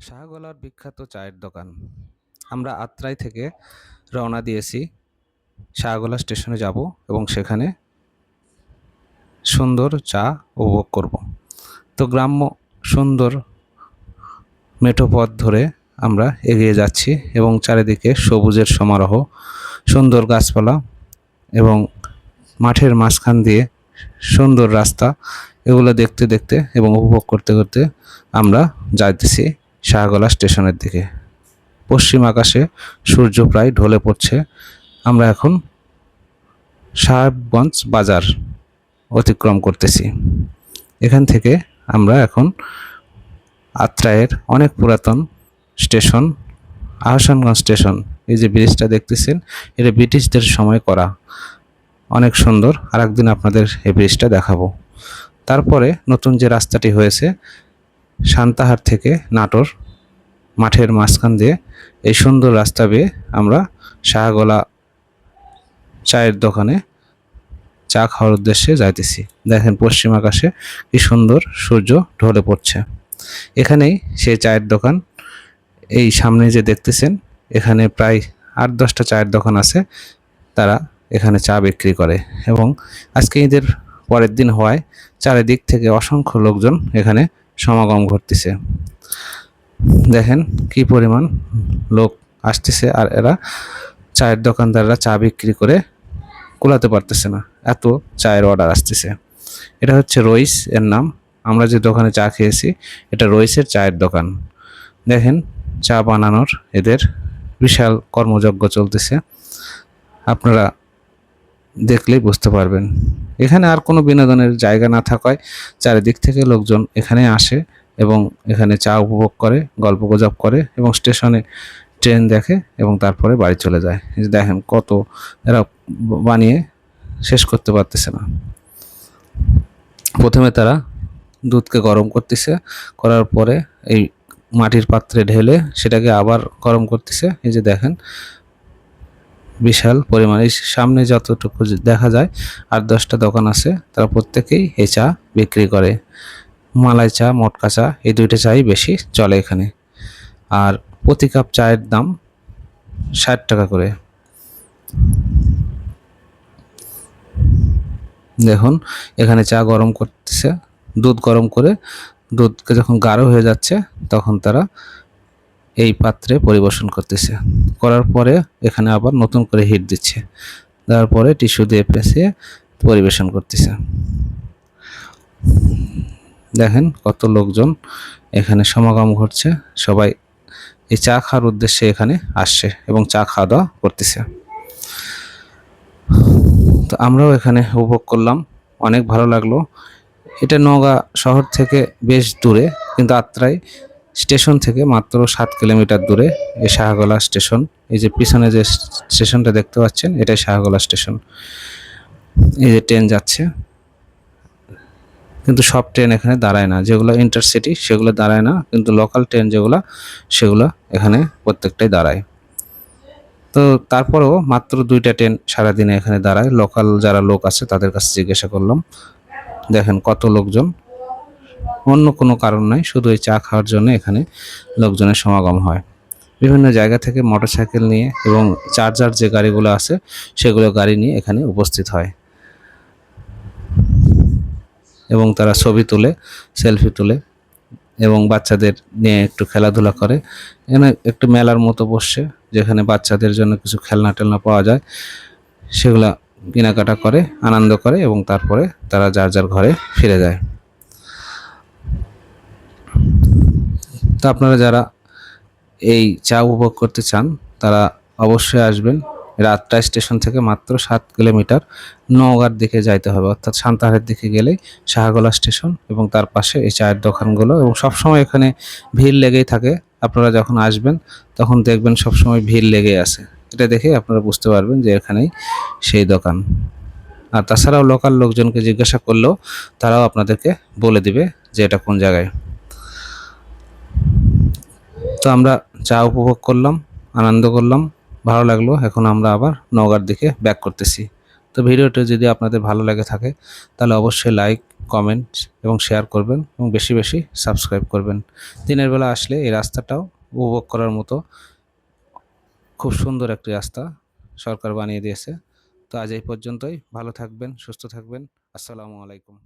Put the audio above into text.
শাহগোলার বিখ্যাত চায়ের দোকান। আমরা আত্রাই থেকে রওনা দিয়েছি, শাহগোলা স্টেশনে যাব এবং সেখানে সুন্দর চা উপভোগ করব। তো গ্রাম্য সুন্দর মেঠো পথ ধরে আমরা এগিয়ে যাচ্ছি এবং চারিদিকে সবুজের সমারোহ, সুন্দর গাছপালা এবং মাঠের মাঝখান দিয়ে সুন্দর রাস্তা, এগুলো দেখতে দেখতে এবং উপভোগ করতে করতে আমরা যাইতেছি শাহগোলা স্টেশনের দিকে। পশ্চিম আকাশে সূর্য প্রায় ঢলে পড়ছে। আমরা এখন সাহেবগঞ্জ বাজার অতিক্রম করতেছি। এখান থেকে আমরা এখন আত্রাইয়ের অনেক পুরাতন স্টেশন আহসানগঞ্জ স্টেশন, এই যে ব্রিজটা দেখতেছেন, এটা ব্রিটিশদের সময় করা, অনেক সুন্দর। আর একদিন আপনাদের এই ব্রিজটা দেখাবো। তারপরে নতুন যে রাস্তাটি হয়েছে সান্তাহার থেকে নাটোর, মাঠের মাঝখান দিয়ে এই সুন্দর রাস্তা বেয়ে আমরা শাহগোলা চায়ের দোকানে চা খাওয়ার উদ্দেশ্যে যাইতেছি। দেখেন পশ্চিম আকাশে কি সুন্দর সূর্য ঢলে পড়ছে। এখানেই সেই চায়ের দোকান। এই সামনে যে দেখতেছেন, এখানে প্রায় 8-10টা চায়ের দোকান আছে, তারা এখানে চা বিক্রি করে। এবং আজকে ঈদের পরের দিন হওয়ায় চারিদিক থেকে অসংখ্য লোকজন এখানে সমাগম ঘটতেছে। দেখেন কি পরিমাণ লোক আসতেছে, আর এরা চায়ের দোকানদাররা চা বিক্রি করে কুলাতে পারতেছে না, এত চায়ের অর্ডার আসতেছে। এটা হচ্ছে রইস এর নাম। আমরা যে দোকানে চা খেয়েছি এটা রইসের চায়ের দোকান। দেখেন চা বানানোর এদের বিশাল কর্মযজ্ঞ চলতেছে, আপনারা দেখলেই বুঝতে পারবেন। এখানে আর কোনো বিনোদনের জায়গা না থাকায় চারিদিক থেকে লোকজন এখানে আসে এবং এখানে চা উপভোগ করে, গল্পগুজব করে এবং স্টেশনে ট্রেন দেখে এবং তারপরে বাড়ি চলে যায়। দেখেন কত এরা বানিয়ে শেষ করতে পারতেছে না। প্রথমে তারা দুধকে গরম করতেছে, করার পরে এই মাটির পাত্রে ঢেলে সেটাকে আবার গরম করতেছে। এই যে দেখেন বিশাল পরিমাণে, সামনে যতটুকু দেখা যায় 8-10টা দোকান আছে, তারা প্রত্যেকেই এই চা বিক্রি করে। মালাই চা, মটকা চা, এই দুইটা চাই বেশি চলে এখানে। আর প্রতি কাপ চায়ের দাম 60 টাকা করে। দেখুন এখানে চা গরম করতেছে, দুধ গরম করে, দুধকে যখন গাঢ় হয়ে যাচ্ছে তখন তারা এই পাত্রে পরিবেশন করতেছে। করার পরে এখানে আবার নতুন করে হিট দিচ্ছে, দেওয়ার পরে টিস্যু দিয়ে পেঁচিয়ে পরিবেশন করতেছে। দেখেন কত লোকজন এখানে সমাগম ঘটছে, সবাই এই চা খাওয়ার উদ্দেশ্যে এখানে আসছে এবং চা খাওয়া দাওয়া করতেছে। তো আমরাও এখানে উপভোগ করলাম, অনেক ভালো লাগলো। এটা নওগাঁ শহর থেকে বেশ দূরে, কিন্তু আত্রাই স্টেশন থেকে মাত্র 7 কিলোমিটার দূরে এই শাহগোলা স্টেশন। এই যে পিছনে যে স্টেশনটা দেখতে পাচ্ছেন, এটাই শাহগোলা স্টেশন। এই যে ট্রেন যাচ্ছে, কিন্তু সব ট্রেন এখানে দাঁড়ায় না, যেগুলো ইন্টারসিটি সেগুলো দাঁড়ায় না, কিন্তু লোকাল ট্রেন যেগুলো সেগুলো এখানে প্রত্যেকটাই দাঁড়ায়। তো তারপরেও মাত্র 2টা ট্রেন সারাদিনে এখানে দাঁড়ায়। লোকাল যারা লোক আছে তাদের কাছে জিজ্ঞাসা করলাম, দেখেন কত লোকজন, অন্য কোনো কারণ নাই, শুধু এই চা খাওয়ার জন্য এখানে লোকজনের সমাগম হয়। বিভিন্ন জায়গা থেকে মোটরসাইকেল নিয়ে এবং চার্জার যে গাড়িগুলো আছে সেগুলো গাড়ি নিয়ে এখানে উপস্থিত হয় এবং তারা ছবি তুলে, সেলফি তুলে এবং বাচ্চাদের নিয়ে একটু খেলাধুলা করে। এখানে একটু মেলার মতো বসছে, যেখানে বাচ্চাদের জন্য কিছু খেলনা টেলনা পাওয়া যায়, সেগুলা কেনাকাটা করে, আনন্দ করে এবং তারপরে তারা যার যার ঘরে ফিরে যায়। তো আপনারা যারা এই চা উপভোগ করতে চান তারা অবশ্যই আসবেন। আত্রাই স্টেশন থেকে মাত্র 7 কিলোমিটার নওগাঁর দিকে যাইতে হবে, অর্থাৎ সান্তাহারের দিকে গেলেই শাহগোলা স্টেশন এবং তার পাশে এই চায়ের দোকানগুলো, এবং সবসময় এখানে ভিড় লেগেই থাকে। আপনারা যখন আসবেন তখন দেখবেন সবসময় ভিড় লেগেই আছে। এটা দেখে আপনারা বুঝতে পারবেন যে এখানেই সেই দোকান। আর তাছাড়াও লোকাল লোকজনকে জিজ্ঞাসা করলেও তারাও আপনাদেরকে বলে দিবে যে এটা কোন জায়গায়। তো আমরা চা উপভোগ করলাম, আনন্দ করলাম, ভালো লাগলো। এখন আমরা আবার নওগাঁর দিকে ব্যাক করতেছি। তো ভিডিওটা যদি আপনাদের ভালো লাগে থাকে তাহলে অবশ্যই লাইক কমেন্ট এবং শেয়ার করবেন এবং বেশি বেশি সাবস্ক্রাইব করবেন। দিনের বেলা আসলে এই রাস্তাটাও উপভোগ করার মতো খুব সুন্দর একটি রাস্তা সরকার বানিয়ে দিয়েছে। তো আজ এই পর্যন্তই। ভালো থাকবেন, সুস্থ থাকবেন। আসসালামু আলাইকুম।